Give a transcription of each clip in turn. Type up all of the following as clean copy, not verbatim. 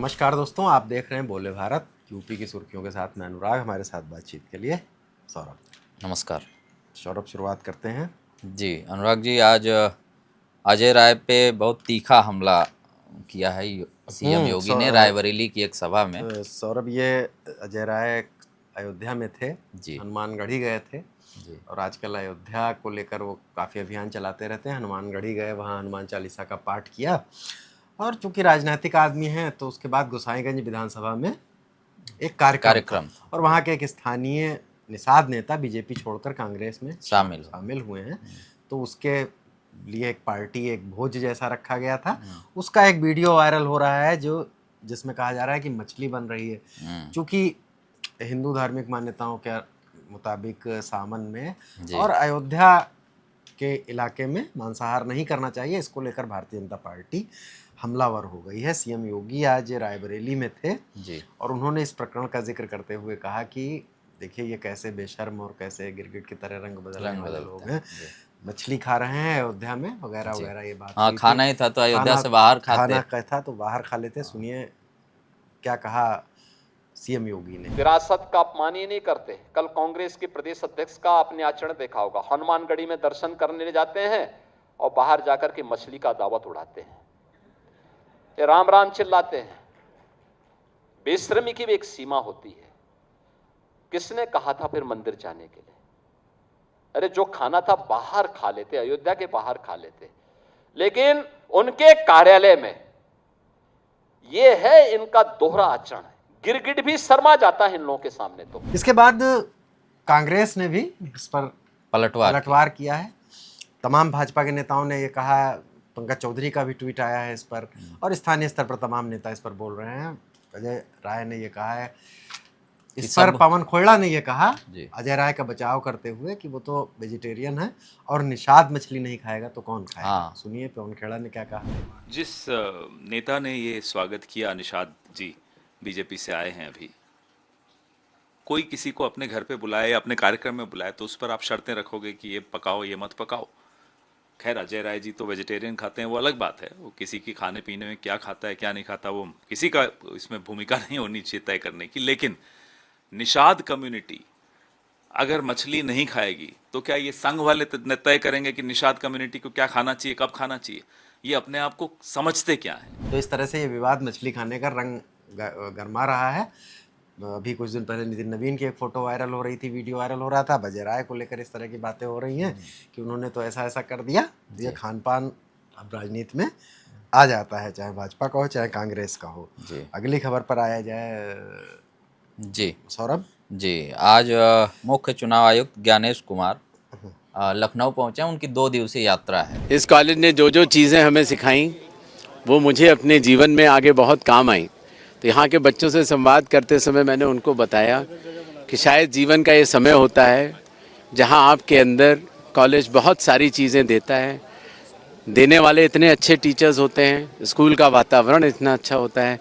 नमस्कार दोस्तों, आप देख रहे हैं बोले भारत। यूपी की सुर्खियों के साथ मैं अनुराग, हमारे साथ बातचीत के लिए सौरभ। नमस्कार। सौरभ, शुरुआत करते हैं। जी अनुराग जी, आज अजय राय पे बहुत तीखा हमला किया है सीएम योगी ने रायबरेली की एक सभा में। सौरभ, ये अजय राय अयोध्या में थे, जी हनुमानगढ़ी गए थे जी और आजकल अयोध्या को लेकर वो काफ़ी अभियान चलाते रहते हैं। हनुमानगढ़ी गए, वहाँ हनुमान चालीसा का पाठ किया और चूंकि राजनीतिक आदमी हैं तो उसके बाद गोसाईगंज विधानसभा में एक कार्यक्रम था और वहाँ के एक स्थानीय निषाद नेता बीजेपी छोड़कर कांग्रेस में शामिल हुए हैं, तो उसके लिए एक पार्टी, एक भोज जैसा रखा गया था। उसका एक वीडियो वायरल हो रहा है जिसमें कहा जा रहा है कि मछली बन रही है। चूँकि हिंदू धार्मिक मान्यताओं के मुताबिक सावन में और अयोध्या के इलाके में मांसाहार नहीं करना चाहिए, इसको लेकर भारतीय जनता पार्टी हमलावर हो गई है। सीएम योगी आज रायबरेली में थे जी और उन्होंने इस प्रकरण का जिक्र करते हुए कहा कि देखिए ये कैसे बेशर्म और कैसे गिरगिट की तरह रंग बदलने वाले लोग हैं, मछली खा रहे हैं अयोध्या में वगैरह वगैरह। ये बात हाँ, खाना ही था तो अयोध्या से बाहर खाना था तो बाहर खा लेते। सुनिए क्या कहा सीएम योगी ने। विरासत का अपमान ही नहीं करते। कल कांग्रेस के प्रदेश अध्यक्ष का आपने आचरण देखा होगा, हनुमानगढ़ी में दर्शन करने जाते हैं और बाहर जाकर के मछली का दावत उड़ाते हैं, ये राम राम चिल्लाते हैं। बेशर्मी की भी एक सीमा होती है। किसने कहा था फिर मंदिर जाने के लिए? अरे जो खाना था बाहर खा लेते, अयोध्या के बाहर खा लेते, लेकिन उनके कार्यालय में यह है इनका दोहरा आचरण। गिरगिट भी शर्मा जाता है इन लोगों के सामने। तो इसके बाद कांग्रेस ने भी इस पर पलटवार किया है। तमाम भाजपा के नेताओं ने ये कहा, पंकज चौधरी का भी ट्वीट आया है इस पर और स्थानीय स्तर पर तमाम नेता इस पर बोल रहे हैं। अजय राय ने ये कहा है इस पर, पवन खोड़ा ने ये कहा अजय राय का बचाव करते हुए कि वो तो वेजिटेरियन है और निषाद मछली नहीं खाएगा तो कौन खाएगा। सुनिए पवन खेड़ा ने क्या कहा। जिस नेता ने ये स्वागत किया, निषाद जी बीजेपी से आए हैं, अभी कोई किसी को अपने घर पे बुलाए या अपने कार्यक्रम में बुलाए तो उस पर आप शर्तें रखोगे कि ये पकाओ ये मत पकाओ। खैर अजय राय जी तो वेजिटेरियन खाते हैं, वो अलग बात है। वो किसी की खाने पीने में क्या खाता है क्या नहीं खाता वो किसी का इसमें भूमिका नहीं होनी चाहिए तय करने की। लेकिन निषाद कम्युनिटी अगर मछली नहीं खाएगी तो क्या ये संघ वाले तय करेंगे कि निषाद कम्युनिटी को क्या खाना चाहिए, कब खाना चाहिए? ये अपने आप को समझते क्या है? तो इस तरह से ये विवाद मछली खाने का रंग गरमा रहा है। अभी कुछ दिन पहले नितिन नवीन की एक फोटो वायरल हो रही थी, वीडियो वायरल हो रहा था। अजय राय को लेकर इस तरह की बातें हो रही हैं कि उन्होंने तो ऐसा ऐसा कर दिया। ये खान पान अब राजनीति में आ जाता है, चाहे भाजपा का हो चाहे कांग्रेस का हो। अगली खबर पर आया जाए जी सौरभ जी। आज मुख्य चुनाव आयुक्त ज्ञानेश कुमार लखनऊ पहुंचे। उनकी 2 दिवसीय यात्रा है। इस कॉलेज ने जो जो चीज़ें हमें सिखाई वो मुझे अपने जीवन में आगे बहुत काम आई। तो यहाँ के बच्चों से संवाद करते समय मैंने उनको बताया कि शायद जीवन का ये समय होता है जहाँ आपके अंदर कॉलेज बहुत सारी चीज़ें देता है, देने वाले इतने अच्छे टीचर्स होते हैं, स्कूल का वातावरण इतना अच्छा होता है,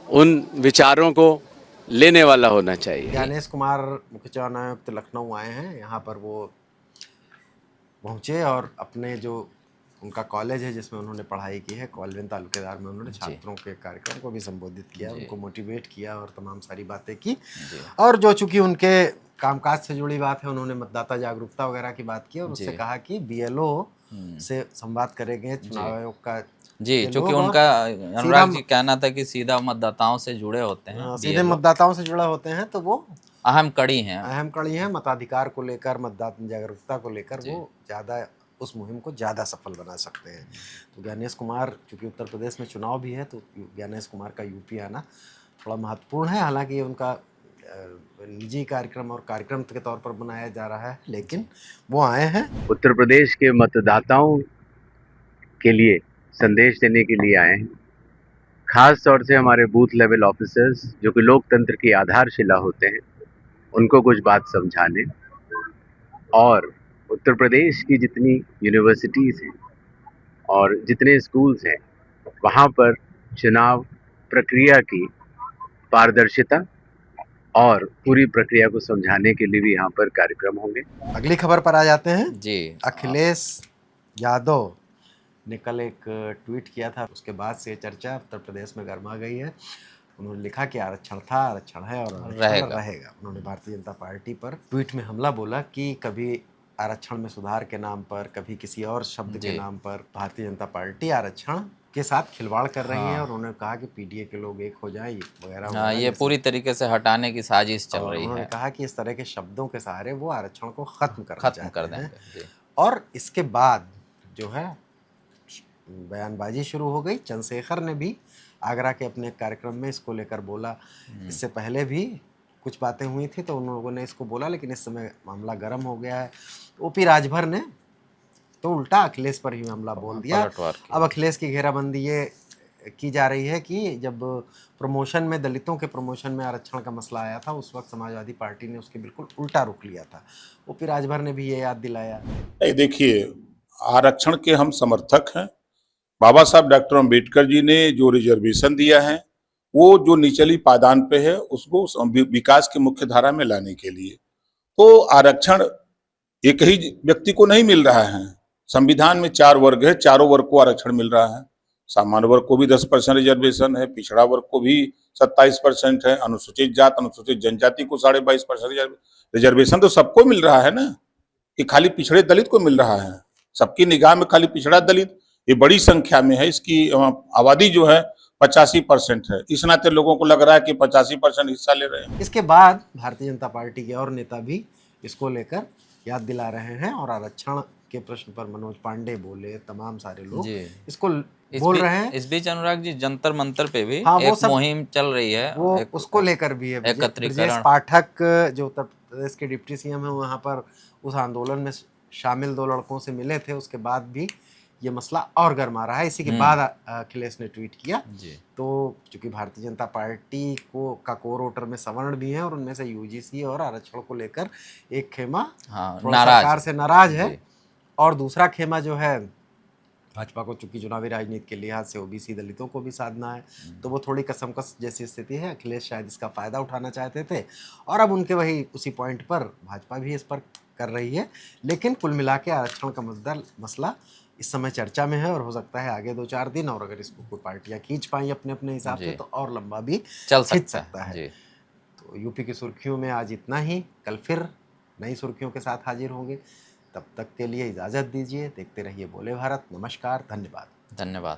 उन विचारों को लेने वाला होना चाहिए। ज्ञानेश कुमार मुख्य चुनाव आयुक्त लखनऊ आए हैं। यहाँ पर वो पहुँचे और अपने जो उनका कॉलेज है जिसमें उन्होंने पढ़ाई की है, कॉलवेन तालुकेदार में, उन्होंने छात्रों के कार्यक्रम को भी संबोधित किया, उनको मोटिवेट किया और तमाम सारी बातें की। और जो चूंकि उनके कामकाज से जुड़ी बात है, उन्होंने मतदाता जागरूकता वगैरह की बात की और उससे कहा कि बीएलओ से संवाद करेंगे चुनाव आयोग का। जी, चूंकि उनका अनुराग जी कहना था कि सीधा मतदाताओं से जुड़े होते हैं, सीधे मतदाताओं से जुड़े होते हैं, तो वो अहम कड़ी हैं मताधिकार को लेकर, मतदाता जागरूकता को लेकर वो ज़्यादा उस मुहिम को ज़्यादा सफल बना सकते हैं। तो ज्ञानेश कुमार, चूँकि उत्तर प्रदेश में चुनाव भी है, तो ज्ञानेश कुमार का यूपी आना थोड़ा महत्वपूर्ण है। हालांकि ये उनका निजी कार्यक्रम और कार्यक्रम के तौर पर बनाया जा रहा है, लेकिन वो आए हैं। उत्तर प्रदेश के मतदाताओं के लिए संदेश देने के लिए आए हैं। खास तौर से हमारे बूथ लेवल ऑफिसर्स जो कि लोकतंत्र की आधारशिला होते हैं, उनको कुछ बात समझाने और उत्तर प्रदेश की जितनी यूनिवर्सिटीज़ हैं और जितने स्कूल्स हैं वहाँ पर चुनाव प्रक्रिया की पारदर्शिता और पूरी प्रक्रिया को समझाने के लिए भी यहाँ पर कार्यक्रम होंगे। अगली खबर पर आ जाते हैं जी। अखिलेश यादव ने कल एक ट्वीट किया था, उसके बाद से चर्चा उत्तर प्रदेश में गर्मा गई है। उन्होंने लिखा कि आरक्षण था, आरक्षण है और आरक्षण रहेगा। उन्होंने भारतीय जनता पार्टी पर ट्वीट में हमला बोला कि कभी आरक्षण में सुधार के नाम पर, कभी किसी और शब्द के नाम पर भारतीय जनता पार्टी आरक्षण के साथ खिलवाड़ कर रही है। और उन्होंने कहा कि पीडीए के लोग एक हो जाएं वगैरह। हाँ, ये पूरी तरीके से हटाने की साजिश चल रही है। उन्होंने कहा कि इस तरह के शब्दों के सहारे वो आरक्षण को खत्म कर देंगे। और इसके बाद जो है बयानबाजी शुरू हो गई। चंद्रशेखर ने भी आगरा के अपने कार्यक्रम में इसको लेकर बोला। इससे पहले भी कुछ बातें हुई थी तो उन लोगों ने इसको बोला, लेकिन इस समय मामला गर्म हो गया है। ओपी राजभर ने तो उल्टा अखिलेश पर ही मामला बोल दिया। अब अखिलेश की घेराबंदी ये की जा रही है कि जब प्रमोशन में, दलितों के प्रमोशन में आरक्षण का मसला आया था, उस वक्त समाजवादी पार्टी ने उसके बिल्कुल उल्टा रुख लिया था। ओपी राजभर ने भी ये याद दिलाया। देखिए, आरक्षण के हम समर्थक हैं। बाबा साहब डॉक्टर अम्बेडकर जी ने जो रिजर्वेशन दिया है वो जो निचली पायदान पे है उसको विकास की मुख्य धारा में लाने के लिए, तो आरक्षण एक ही व्यक्ति को नहीं मिल रहा है। संविधान में 4 वर्ग है, चारों वर्ग को आरक्षण मिल रहा है। सामान्य वर्ग को भी 10% रिजर्वेशन है, पिछड़ा वर्ग को भी 27% है, अनुसूचित जात अनुसूचित जनजाति को 22.5% रिजर्वेशन तो सबको मिल रहा है ना। ये खाली पिछड़े दलित को मिल रहा है? सबकी निगाह में खाली पिछड़ा दलित ये बड़ी संख्या में है। इसकी आबादी जो है 85% है। इस नाते लोगों को लग रहा है कि 85% हिस्सा ले रहे हैं। इसके बाद भारतीय जनता पार्टी के और नेता भी इसको लेकर याद दिला रहे हैं और आरक्षण के प्रश्न पर मनोज पांडे बोले, तमाम सारे लोग इसको बोल रहे हैं। इस बीच अनुराग जी जंतर मंतर पे भी एक मुहिम चल रही है, वो उसको लेकर भी है। ब्रजेश पाठक जो उत्तर प्रदेश के डिप्टी सीएम है, वहाँ पर उस आंदोलन में शामिल 2 लड़कों से मिले थे। उसके बाद भी ये मसला और गर्मा रहा है। इसी के बाद अखिलेश ने ट्वीट किया। तो चूंकि भारतीय जनता पार्टी का कोर वोटर में सवर्ण भी है और उनमें से यूजीसी और आरक्षण को लेकर एक खेमा सरकार से नाराज है और दूसरा खेमा जो है भाजपा को, चूंकि चुनावी राजनीति के लिहाज से ओबीसी दलितों को भी साधना है, तो वो थोड़ी कसमकस जैसी स्थिति है। अखिलेश शायद इसका फायदा उठाना चाहते थे और अब उनके वही उसी पॉइंट पर भाजपा भी इस पर कर रही है। लेकिन कुल मिला के आरक्षण का मसला इस समय चर्चा में है और हो सकता है आगे 2-4 दिन और अगर इसको कोई पार्टियां खींच पाई अपने अपने हिसाब से तो और लंबा भी खींच सकता है। तो यूपी की सुर्खियों में आज इतना ही। कल फिर नई सुर्खियों के साथ हाजिर होंगे। तब तक के लिए इजाज़त दीजिए। देखते रहिए बोले भारत। नमस्कार, धन्यवाद।